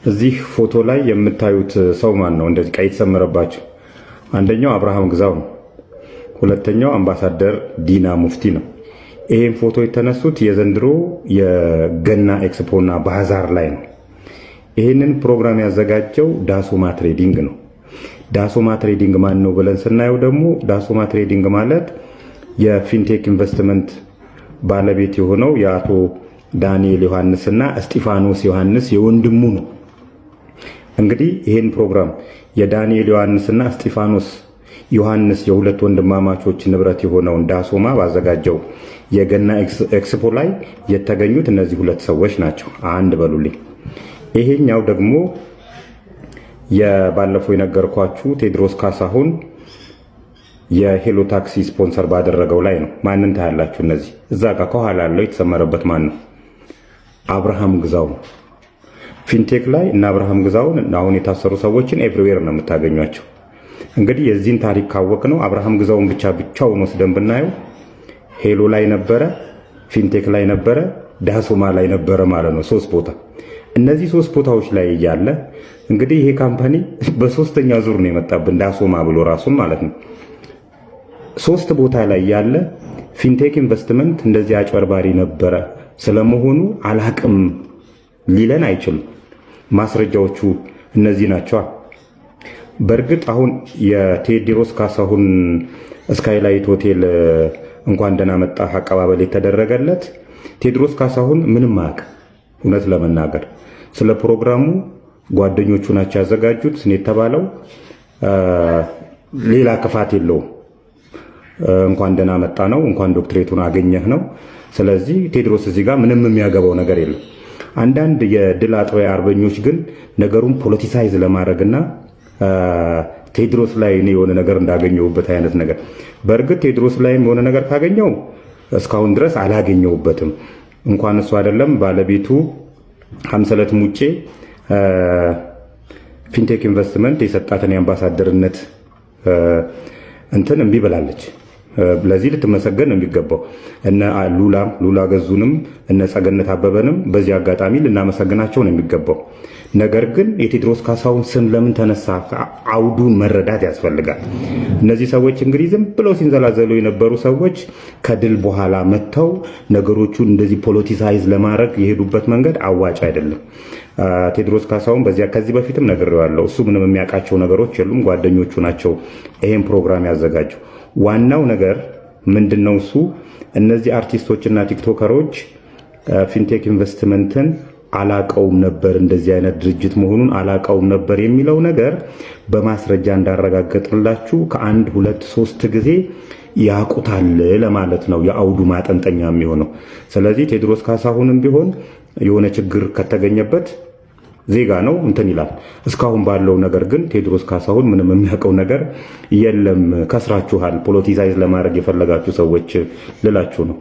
እዚህ ፎቶ ላይ የምታዩት ሰው ማን ነው? እንደዚህ ቀይ ተሰመረባቸው። አንደኛው አብርሃም ግዛው ነው። ሁለተኛው አምባሳደር ዲና ሙፍቲ ነው። ይሄን ፎቶ የተነሱት የዘንድሮ የገና ኤክስፖና ባዛር ላይ ነው። ይሄንን ፕሮግራም ያዘጋጀው ዳሶማ ትሬዲንግ ነው። ዳሶማ ትሬዲንግ ማን ነው ብለን ስናየው ደግሞ ዳሶማ ትሬዲንግ ማለት የፊንቴክ ኢንቨስትመንት ባለቤት የሆነው የአቶ ዳንኤል ዮሐንስና እስጢፋኖስ ዮሐንስ የወንድሙ ነው። እንግዲህ ይሄን ፕሮግራም የዳንኤል ዮሐንስና እስጢፋኖስ ዮሐንስ የሁለት ወንድማማቾች ንብረት የሆነውን ዳሶማ ባዘጋጀው የገና ኤክስፖ ላይ የተገኙት እነዚህ ሁለት ሰዎች ናቸው። አንድ በሉልኝ። ይሄኛው ደግሞ የባለፈው የነገርኳችሁ ቴድሮስ ካሳሁን የሄሎ ታክሲ ስፖንሰር ባደረገው ላይ ነው። ማንን ታያላችሁ? እነዚህ እዛ ጋር ከኋላ ያለው የተሰመረበት ማን ነው? አብርሃም ግዛው። ፊንቴክ ላይ እና አብርሃም ግዛውን አሁን የታሰሩ ሰዎችን ኤቭሪዌር ነው የምታገኟቸው። እንግዲህ የዚህን ታሪክ ካወቅ ነው አብርሃም ግዛውን ብቻውን ወስደን ብናየው ሄሎ ላይ ነበረ፣ ፊንቴክ ላይ ነበረ፣ ዳሶማ ላይ ነበረ ማለት ነው። 3 ቦታ። እነዚህ 3 ቦታዎች ላይ እያለ እንግዲህ ይሄ ካምፓኒ በሶስተኛ ዙር ነው የመጣብን ዳሶማ ብሎ ራሱን ማለት ነው። 3 ቦታ ላይ ያለ ፊንቴክ ኢንቨስትመንት እንደዚህ አጭበርባሪ ነበረ ስለመሆኑ አላቅም ሊለን አይችልም። ማስረጃዎቹ እነዚህ ናቸው። በእርግጥ አሁን የቴዎድሮስ ካሳሁን ስካይላይት ሆቴል እንኳን ደህና መጣህ አቀባበል የተደረገለት ቴዎድሮስ ካሳሁን ምንም አያውቅ። እውነት ለመናገር ስለ ፕሮግራሙ ጓደኞቹ ናቸው ያዘጋጁት የተባለው። ሌላ ክፋት የለውም። እንኳን ደህና መጣ ነው፣ እንኳን ዶክትሬቱን አገኘህ ነው። ስለዚህ ቴዎድሮስ እዚህ ጋር ምንም የሚያገባው ነገር የለም። አንዳንድ የድል አጥቢያ አርበኞች ግን ነገሩን ፖለቲሳይዝ ለማድረግና ቴዎድሮስ ላይ እኔ የሆነ ነገር እንዳገኘሁበት አይነት ነገር። በእርግጥ ቴዎድሮስ ላይም የሆነ ነገር ካገኘው እስካሁን ድረስ አላገኘሁበትም። እንኳን እሱ አይደለም ባለቤቱ ሀምሰለት ሙጬ ፊንቴክ ኢንቨስትመንት የሰጣትን የአምባሳደርነት እንትን እምቢ ብላለች። ለዚህ ልትመሰገን ነው የሚገባው። እነ ሉላ ገዙንም እነ ጸገነት አበበንም በዚህ አጋጣሚ ልናመሰግናቸው ነው የሚገባው። ነገር ግን የቴዎድሮስ ካሳሁን ስም ለምን ተነሳ? አውዱን መረዳት ያስፈልጋል። እነዚህ ሰዎች እንግዲህ ዝም ብለው ሲንዘላዘሉ የነበሩ ሰዎች ከድል በኋላ መጥተው ነገሮቹን እንደዚህ ፖለቲሳይዝ ለማድረግ የሄዱበት መንገድ አዋጭ አይደለም። ቴዎድሮስ ካሳሁን ከዚህ በፊትም ነግሬዋለሁ። እሱ ምንም የሚያውቃቸው ነገሮች የሉም። ጓደኞቹ ናቸው ይሄን ፕሮግራም ያዘጋጀው። ዋናው ነገር ምንድነው? እሱ እነዚህ አርቲስቶችና ቲክቶከሮች ፊንቴክ ኢንቨስትመንትን አላቀውም ነበር፣ እንደዚህ አይነት ድርጅት መሆኑን አላቀውም ነበር የሚለው ነገር በማስረጃ እንዳረጋገጥላችሁ ከ1 2 3 ጊዜ ያቁታል ለማለት ነው የአውዱ ማጠንጠኛ የሚሆነው። ስለዚህ ቴዎድሮስ ካሳሁንም ቢሆን የሆነ ችግር ከተገኘበት ዜጋ ነው እንትን ይላል። እስካሁን ባለው ነገር ግን ቴዎድሮስ ካሳሁን ምንም የሚያውቀው ነገር የለም። ከስራችኋል፣ ፖለቲሳይዝ ለማድረግ የፈለጋችሁ ሰዎች ልላችሁ ነው።